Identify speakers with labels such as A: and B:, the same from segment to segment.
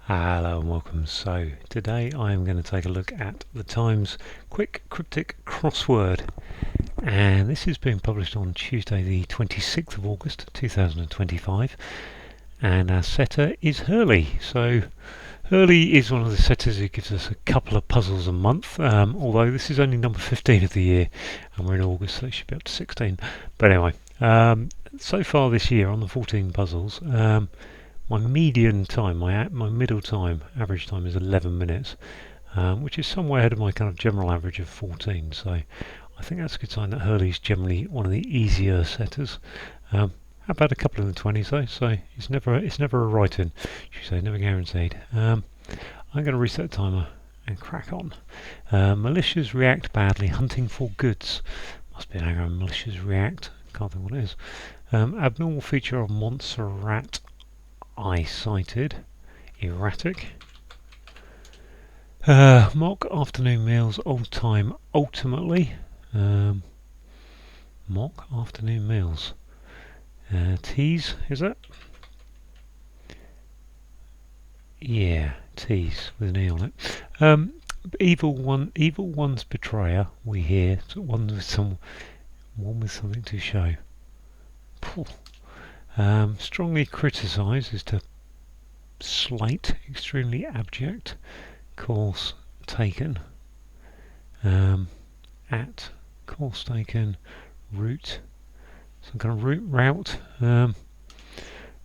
A: Hello and welcome. So today I am going to take a look at the Times Quick Cryptic Crossword, and this is being published on Tuesday the 26th of August 2025, and our setter is Hurley. So Hurley is one of the setters who gives us a couple of puzzles a month, although this is only number 15 of the year and we're in August, so it should be up to 16. But anyway, so far this year on the 14 puzzles, my median time, my middle time, average time is 11 minutes, which is somewhere ahead of my kind of general average of 14. So I think that's a good sign that Hurley's generally one of the easier setters. How about a couple in the 20s though? So it's never a write-in. You say never guaranteed. I'm going to reset the timer and crack on. Militias react badly hunting for goods. Must be an anagram. Militias react. Can't think what it is. Abnormal feature of monster rat. I cited erratic. Mock afternoon meals, old time ultimately. Mock afternoon meals. Tease, is it? Yeah, tease with an E on it. Evil one's betrayer. We hear one with something to show. Strongly criticise is to slight, extremely abject, course taken, at, course taken, route, some kind of route,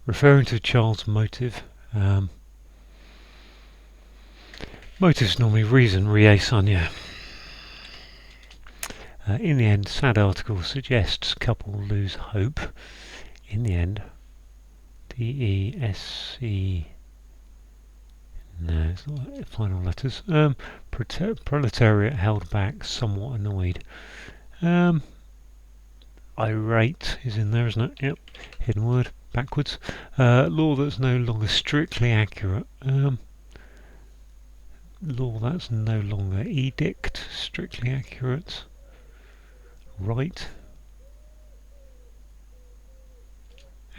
A: referring to a child's motive. Motives normally reason, rie sonia. In the end, sad article suggests couple lose hope. In the end, D-E-S-C, no, it's not final letters. Proletariat held back, somewhat annoyed. Irate is in there, isn't it? Yep, hidden word, backwards. Law that's no longer strictly accurate. Law that's no longer edict, strictly accurate. Right.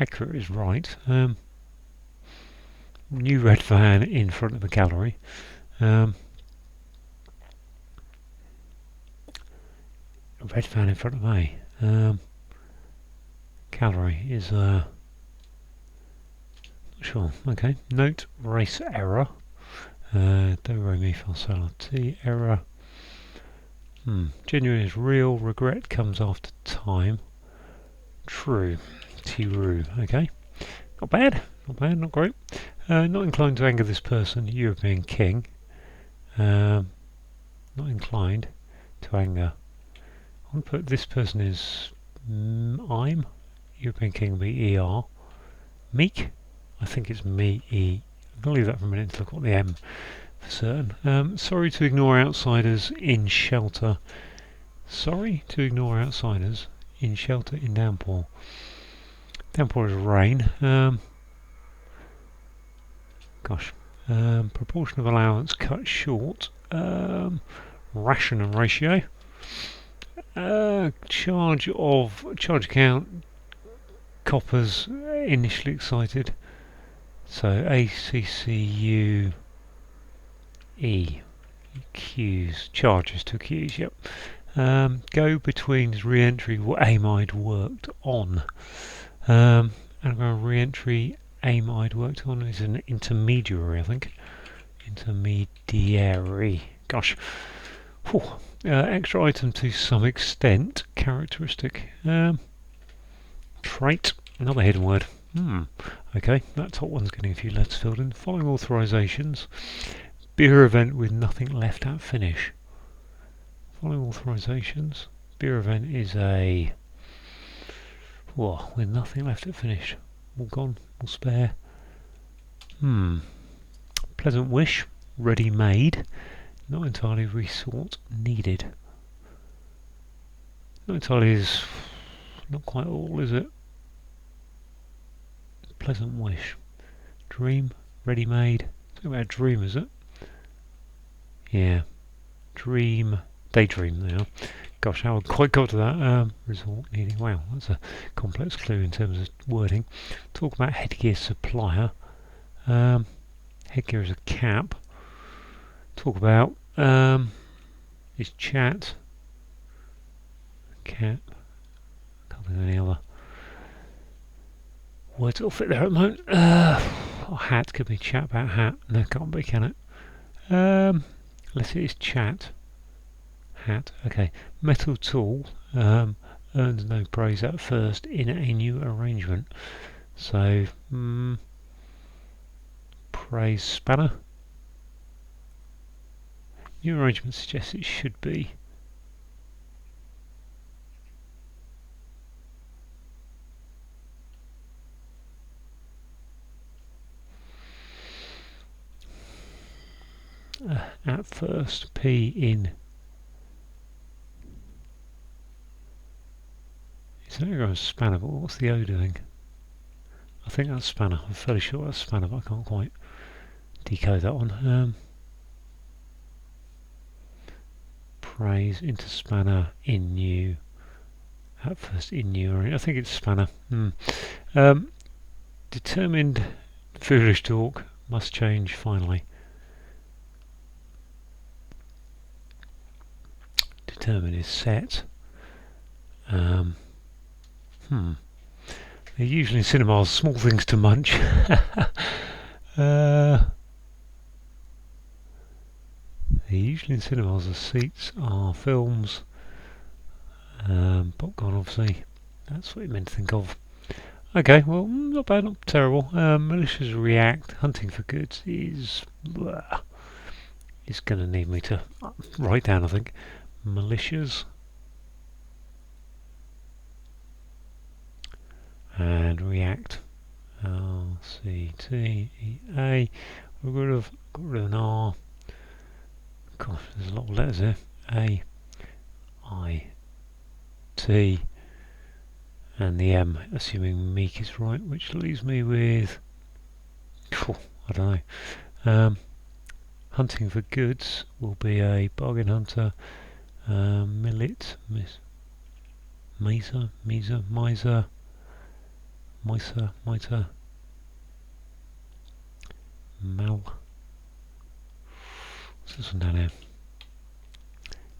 A: Accurate is right. New red van in front of the gallery. Red van in front of me. Gallery is not sure. Okay. Note race error. Do re mi fa sol ti error. Genuine is real. Regret comes after time. True. Tiru. Okay. Not bad, not great. Not inclined to anger this person, European king. Not inclined to anger. I want to put this person is I'm. European king will be ER. Meek? I think it's me-E. I'm going to leave that for a minute to look at the M for certain. Sorry to ignore outsiders in shelter. Sorry to ignore outsiders in shelter in downpour. Downpour is rain. Proportion of allowance cut short. Ration and ratio. Charge account. Coppers initially excited. So ACCU E. Q's. Charges to accuse. Yep. Go betweens re-entry aim I'd worked on. And a re-entry aim I'd worked on is an intermediary, I think. Intermediary. Gosh. Extra item to some extent. Characteristic. Trait. Another hidden word. Okay, that top one's getting a few letters filled in. Following authorizations. Beer event with nothing left at finish. Following authorizations. Beer event is a... with nothing left at finish. All gone, all spare. Pleasant wish, ready made. Not entirely resort needed. Not entirely is not quite all, is it? Pleasant wish. Dream, ready made. Talking about a dream, is it? Yeah. Dream, daydream now. Gosh, how I quite got to that. Resort needing. Wow, that's a complex clue in terms of wording. Talk about headgear supplier. Headgear is a cap. Talk about is chat. Cap. Can't think of any other words that'll fit there at the moment. Hat could be chat about hat. No, can't be, can it? Let's see, it's chat. Hat. Okay. Metal tool earns no praise at first in a new arrangement. So, praise spanner. New arrangement suggests it should be. At first, P in. It's an anagram of spanner, but what's the O doing? I think that's spanner. I'm fairly sure that's spanner, but I can't quite decode that one. Praise into spanner in new. At first in new. I think it's spanner. Determined foolish talk must change finally. Determined is set. They're usually in cinemas, small things to munch. They're usually in cinemas, the seats are films. Popcorn, obviously. That's what you meant to think of. Okay, well, not bad, not terrible. Malicious react, hunting for goods is going to need me to write down, I think. Malicious. And react. L-C-T-E-A. We've got rid of an R. Gosh, there's a lot of letters there. A-I-T. And the M, assuming meek is right, which leaves me with, I don't know. Hunting for goods will be a bargain hunter. Millet, miser, mal. What's this one down here?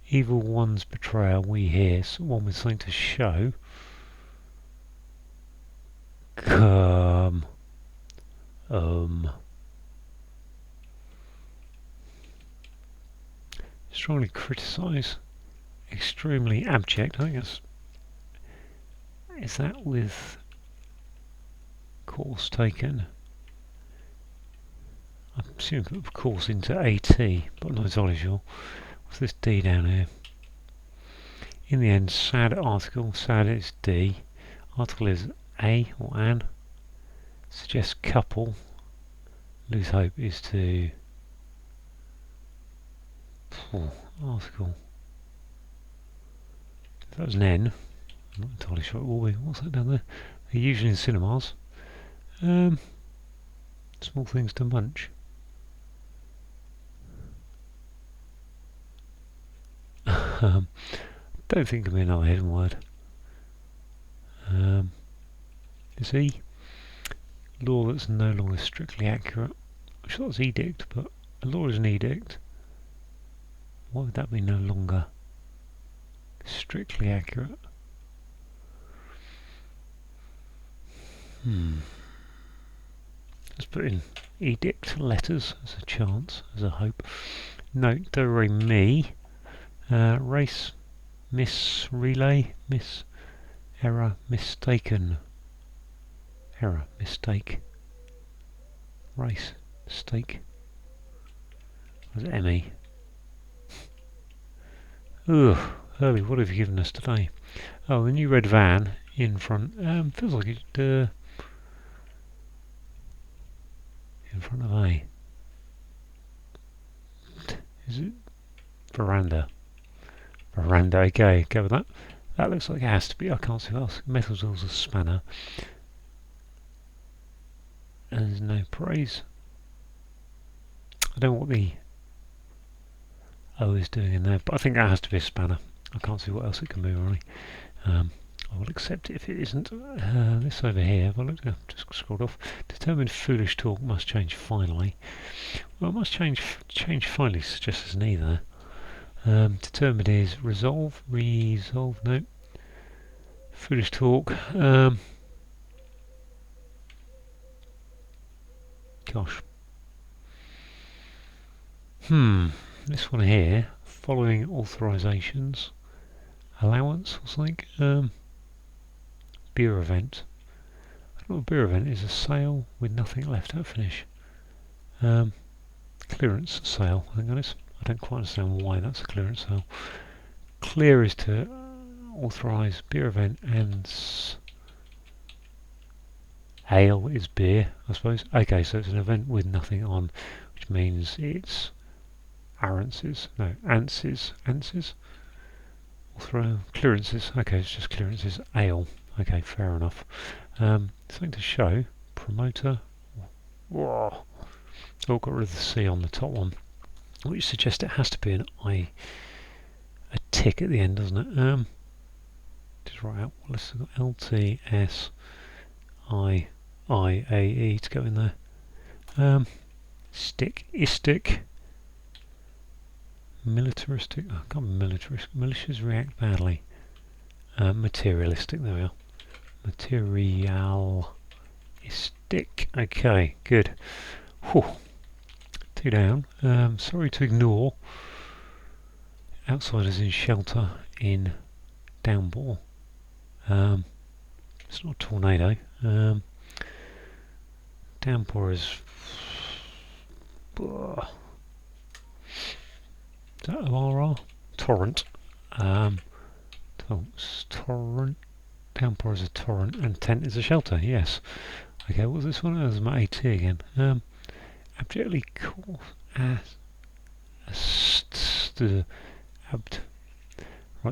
A: Evil one's betrayal. We hear someone with something to show. Strongly criticise. Extremely abject. I think that's. Is that with course taken? I assume put course into AT, but I'm not entirely sure. What's this D down here? In the end, sad article. Sad is D. Article is A or an. Suggests couple. Lose hope is to. Article. If that was an N, I'm not entirely sure it will be. What's that down there? They're usually in cinemas. Small things to munch. Don't think it'll be another hidden word. Is E? Law that's no longer strictly accurate. I'm sure that's edict, but a law is an edict. Why would that be no longer strictly accurate? Let's put in edict letters as a chance, as a hope. Note, do re mi. Race, miss, relay, miss, error, mistaken. Error, mistake. Race, mistake. Was it ME? Ugh, Hurley, what have you given us today? Oh, the new red van in front. Feels like it. In front of A. Is it veranda? Veranda. Okay, go with that. That looks like it has to be. I can't see what else. Metal tools a spanner. And there's no praise. I don't know what the O is doing in there, but I think that has to be a spanner. I can't see what else it can be really. I will accept it if it isn't. This over here, well, look, just scrolled off. Determined foolish talk must change finally. Well, it must change finally suggests neither. Determined is resolve, no. Foolish talk. Gosh. This one here, following authorizations, allowance or something. Beer event. I don't know what a beer event is. A sale with nothing left at finish. Clearance sale. I think that is. I don't quite understand why that's a clearance sale. Clear is to authorize beer event, and ale is beer, I suppose. Okay, so it's an event with nothing on, which means it's anses. Clearances. Okay, it's just clearances. Ale. Okay, fair enough. Something to show. Promoter. Whoa. Oh, got rid of the C on the top one, which suggests it has to be a tick at the end, doesn't it? Just write out. Let's have LTS IAE to go in there. Stick. Militaristic. Oh, I can't be militaristic. Militias react badly. Materialistic. There we are. Materialistic. Okay, good. Whew. 2 down. Sorry to ignore. Outsiders in shelter in downpour. It's not a tornado. Downpour is. Is that ORR? Torrent. Torrent. Downpour is a torrent, and tent is a shelter. Yes. Okay. What's this one? There's my AT again. Abjectly cool. Right,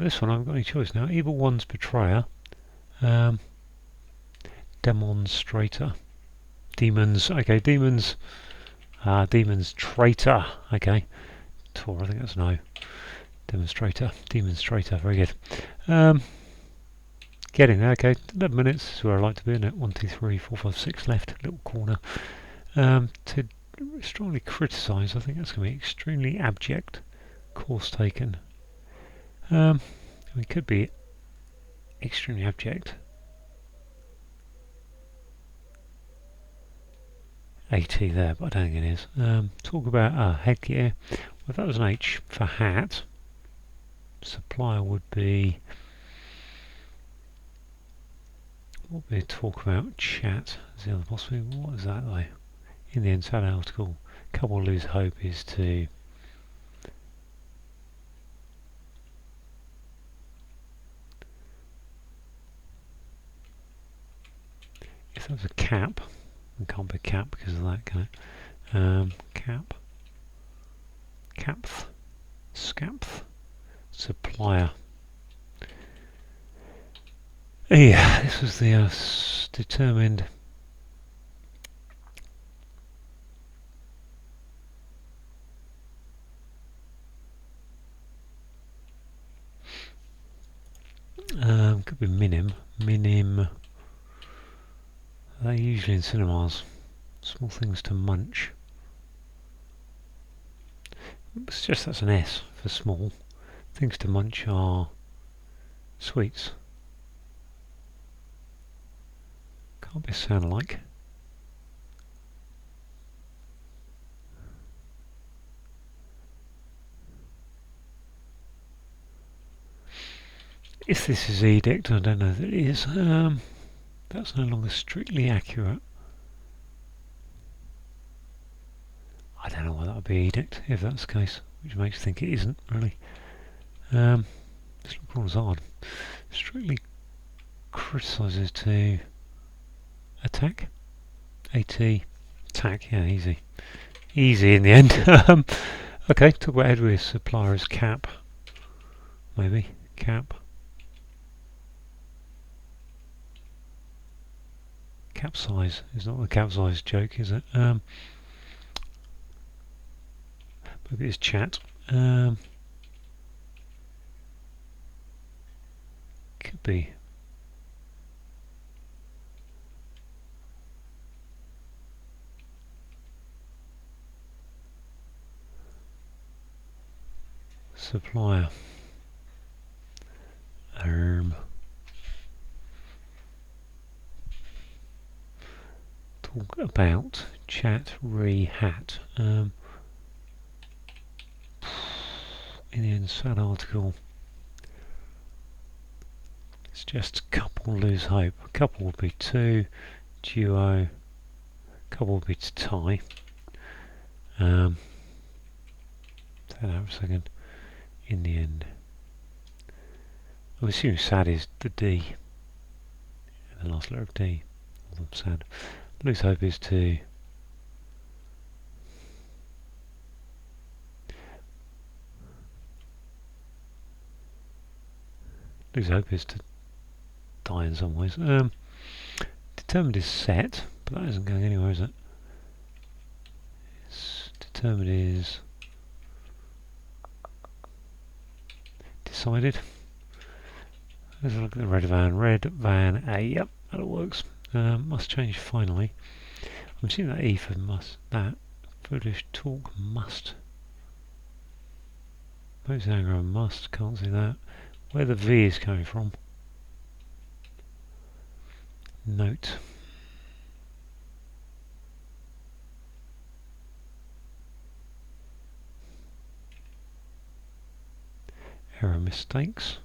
A: this one I haven't got any choice now. Evil one's betrayer. Demonstrator. Demons. Okay, demons. Demons traitor. Okay. Tor, I think that's no. Demonstrator. Very good. Getting there. Okay, 11 minutes is where I like to be, isn't it? 1, 2, 3, 4, 5, 6 left. Little corner. To strongly criticise, I think that's going to be extremely abject. Course taken. It could be extremely abject. AT there, but I don't think it is. Talk about headgear. Well, if that was an H for hat, supplier would be. What would we talk about? Chat is the other possibility. What is that though? In the inside article, couple lose hope is to. If that was a cap, it can't be cap because of that, can it? Capth, scapth, supplier. Yeah, this was the determined. Could be minim. They're usually in cinemas. Small things to munch. It's just that's an S for small. Things to munch are sweets. Can't be sound like. If this is edict, I don't know that it is. That's no longer strictly accurate. I don't know why that would be edict if that's the case, which makes you think it isn't really. This looks odd. Strictly criticises to attack. AT attack. Yeah, easy in the end. Okay, talk about headwear suppliers cap. Maybe cap. Capsize is not the capsize joke, is it? Maybe it's chat. Could be supplier. Talk about chat hat. In the end, sad article. It's just couple lose hope. A couple would be two, duo, couple would be to tie. Say that for a second. In the end, I'm assuming sad is the D, the last letter of D. All them sad. Lose hope is to die in some ways. Determined is set, but that isn't going anywhere, is it? Determined is decided. Let's look at the red van A. Yep, that works. Must change finally. I'm seeing that E for must. That foolish talk must. Most anagram must. Can't see that. Where the V is coming from. Note. Error mistakes.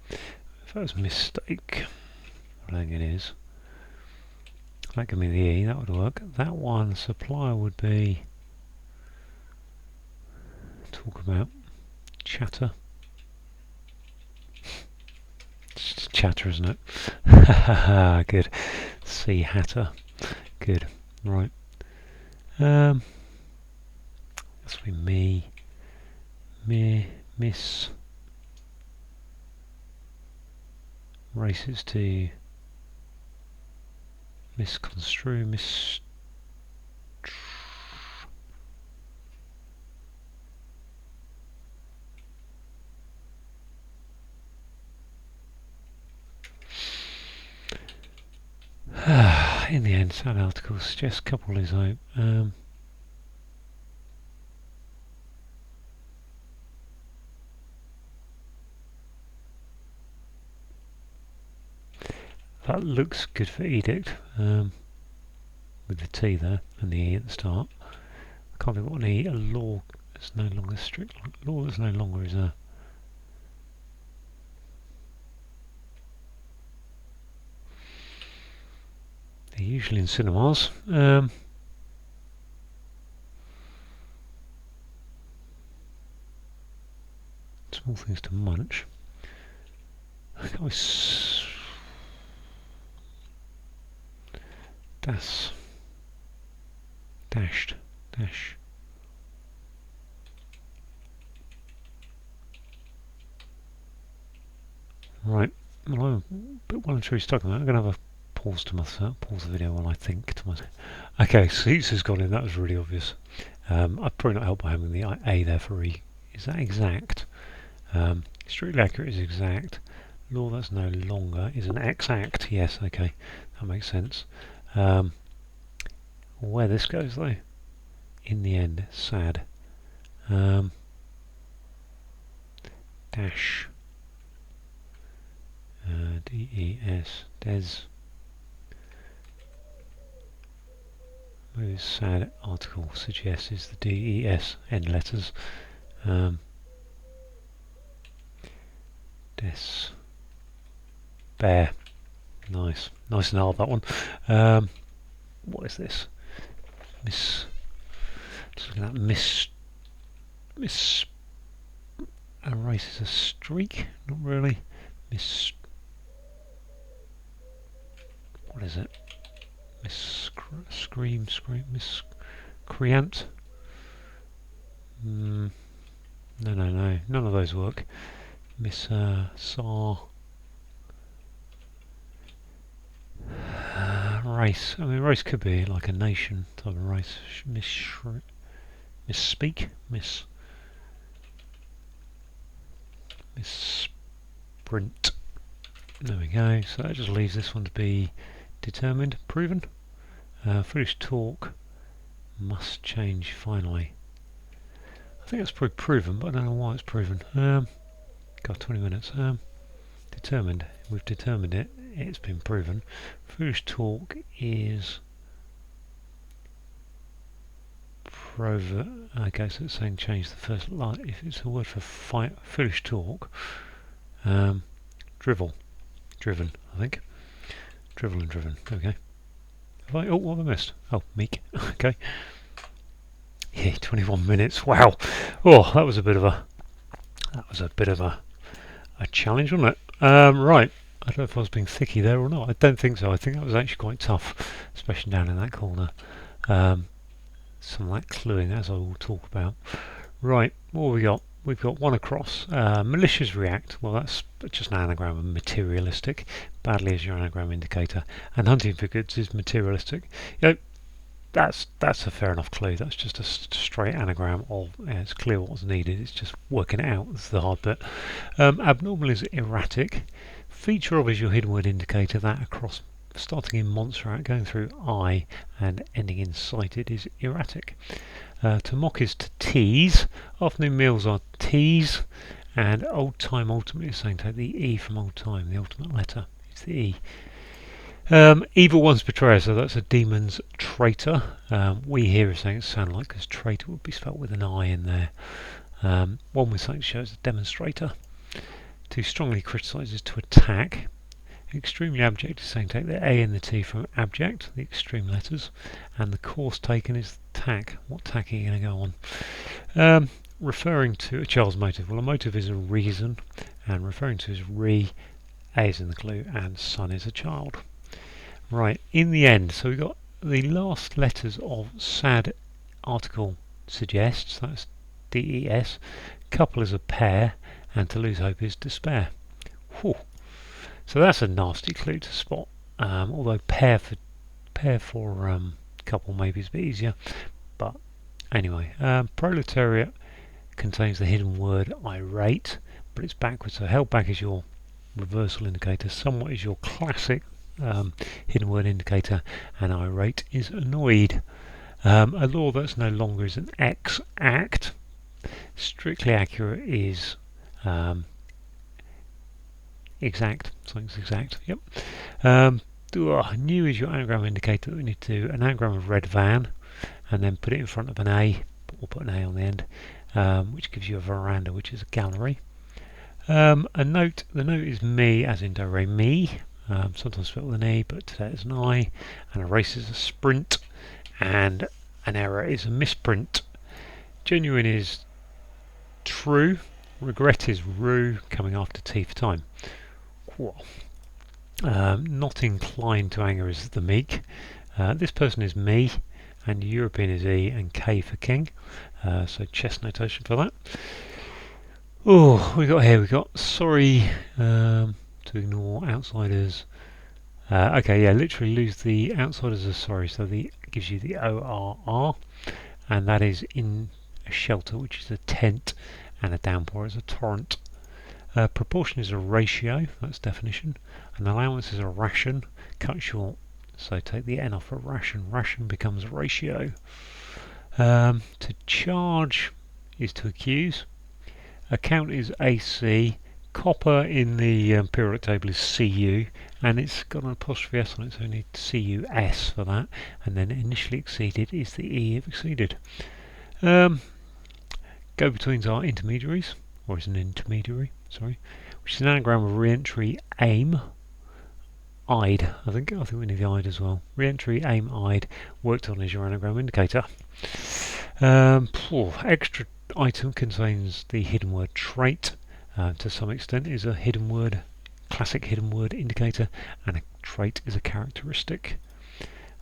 A: If that was a mistake, I don't think it is. That could be the E, that would work. That one, supplier would be talk about chatter. It's chatter, isn't it? Good. C hatter. Good. Right. That's be me. Miss. Races to misconstrue, in the end, sad article suggests couple is hope. That looks good for edict, with the T there and the E at the start. I can't think what an E. A law is no longer strict. Law is no longer is a. They're usually in cinemas. Small things to munch. I can always dash. Right, well, I'm a bit well and truly stuck on that. I'm going to have a pause the video while I think to myself. Okay, seats has gone in, that was really obvious. I've probably not helped by having the A there for E. Is that exact? Strictly accurate is exact. Law that's no longer is an exact. Yes, okay, that makes sense. Where this goes though, in the end, sad. Dash. D-E-S. Des. Where is sad article suggests is the D-E-S end letters. Des. Bear. Nice and hard, that one. What is this? Just looking at miss erases a streak, not really. What is it? Miscreant. No, none of those work. Race. I mean, race could be like a nation type of race. Misspeak. Sprint. There we go. So that just leaves this one to be determined, proven. Foolish talk must change finally. I think that's probably proven, but I don't know why it's proven. Got 20 minutes. Determined. We've determined it. It's been proven. Foolish talk is okay, so it's saying change the first line. If it's a word for foolish talk, drivel, driven, I think. Drivel and driven. Okay. Oh, what have I missed? Oh, meek. Okay. Yeah, 21 minutes. Wow. Oh, that was a bit of a challenge, wasn't it? Right. I don't know if I was being thicky there or not. I don't think so. I think that was actually quite tough, especially down in that corner. Some of that cluing, as I will talk about. Right, what have we got? We've got one across. Malicious react. Well, that's just an anagram of materialistic. Badly is your anagram indicator. And hunting for goods is materialistic. You know, that's a fair enough clue. That's just a straight anagram of it's clear what's needed. It's just working it out. That's the hard bit. Abnormal is erratic. Feature of is your hidden word indicator. That across starting in monster going through I and ending in cited is erratic. To mock is to tease. Afternoon meals are tease. And old time ultimately is saying take the E from old time. The ultimate letter is the E. Evil one's betrayer, so that's a demon's traitor. We here are saying it sounds like because traitor would be spelt with an I in there. One with something shows a demonstrator. To strongly criticise is to attack. Extremely abject is saying take the A and the T from abject, the extreme letters, and the course taken is tack. What tack are you going to go on? Referring to a child's motive. Well, a motive is a reason, and referring to is A is in the clue, and son is a child. Right, in the end, so we've got the last letters of sad article suggests, that's DES, couple is a pair, and to lose hope is despair. Whew. So that's a nasty clue to spot, although pair for couple maybe is a bit easier, but anyway, proletariat contains the hidden word irate, but it's backwards, so held back is your reversal indicator, somewhat is your classic hidden word indicator, and irate is annoyed. A law that's no longer is an exact. Strictly accurate is exact. Something's exact. Yep. New is your anagram indicator that we need to do an anagram of red van, and then put it in front of an A, or put an A on the end, which gives you a veranda, which is a gallery. A note. The note is me, as in do re mi. Sometimes spelled with an E, but today it's an I. And a race is a sprint, and an error is a misprint. Genuine is true. Regret is rue, coming after T for time. Cool. Not inclined to anger is the meek. This person is me, and European is E, and K for king. So chess notation for that. Oh, we got sorry. To ignore outsiders. Okay, yeah, literally lose the outsiders are sorry, so the gives you the ORR, and that is in a shelter, which is a tent, and a downpour is a torrent. Proportion is a ratio, that's definition. An allowance is a ration, cut short, so take the N off a ration, ration becomes a ratio. To charge is to accuse. Account is AC. Copper in the periodic table is Cu, and it's got an apostrophe S on it, so we need CUS for that. And then initially exceeded is the E of exceeded. Go-betweens are intermediaries, or is an intermediary, sorry, which is an anagram of re-entry aim. I'd, I think we need the I'd as well. Re-entry aim I'd worked on as your anagram indicator. Extra item contains the hidden word trait. To some extent is a hidden word, classic hidden word indicator, and a trait is a characteristic.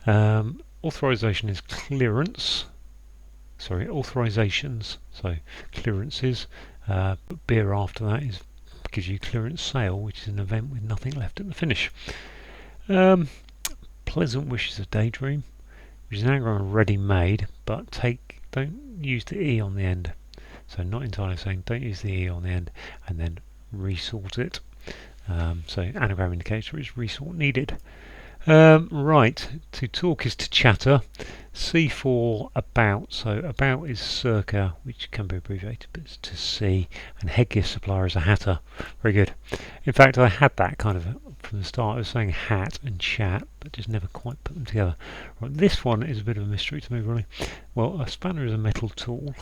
A: Authorization is clearance. Sorry, authorizations. So clearances, but beer after that gives you clearance sale, which is an event with nothing left at the finish. Pleasant wish is a daydream, which is an anagram ready-made, but don't use the E on the end. So not entirely saying don't use the E on the end, and then resort it. So anagram indicator is resort needed. Right, to talk is to chatter. C for about, so about is circa, which can be abbreviated, but it's to see, and headgear supplier is a hatter. Very good. In fact, I had that kind of from the start. I was saying hat and chat, but just never quite put them together. Right, this one is a bit of a mystery to me, really. Well, a spanner is a metal tool,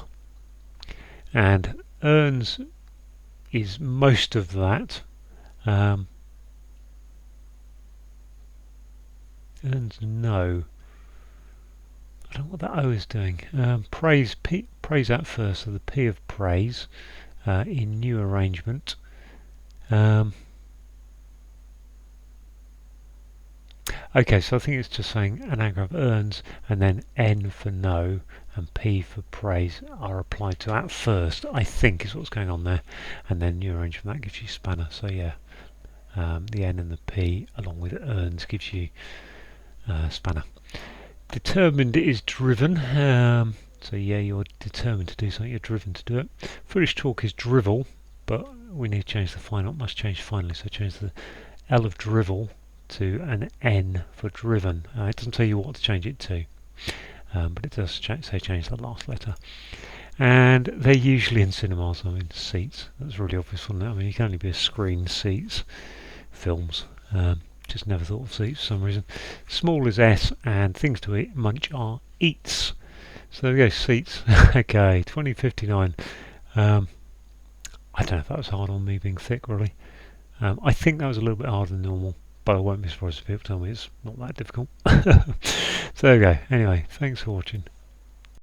A: and earns is most of that. Earns no. I don't know what that O is doing. Praise out first, so the P of praise in new arrangement. Okay, so I think it's just saying anagram earns, and then N for no and P for praise are applied to at first, I think is what's going on there. And then new arrangement, that gives you spanner. So yeah, the N and the P along with earns gives you spanner. Determined is driven. So yeah, you're determined to do something, you're driven to do it. Foolish talk is drivel, but we need to change the final, must change finally, so change the L of drivel to an N for driven. It doesn't tell you what to change it to, but it does say change the last letter. And they're usually in cinemas, I mean seats. That's really obvious one. I mean, you can only be a screen seats, films. Just never thought of seats for some reason. Small is S, and things to eat, munch are eats. So there we go, seats. Okay, 2059. I don't know if that was hard on me being thick, really. I think that was a little bit harder than normal, but I won't be surprised if people tell me it's not that difficult. So there we go. Anyway, thanks for watching.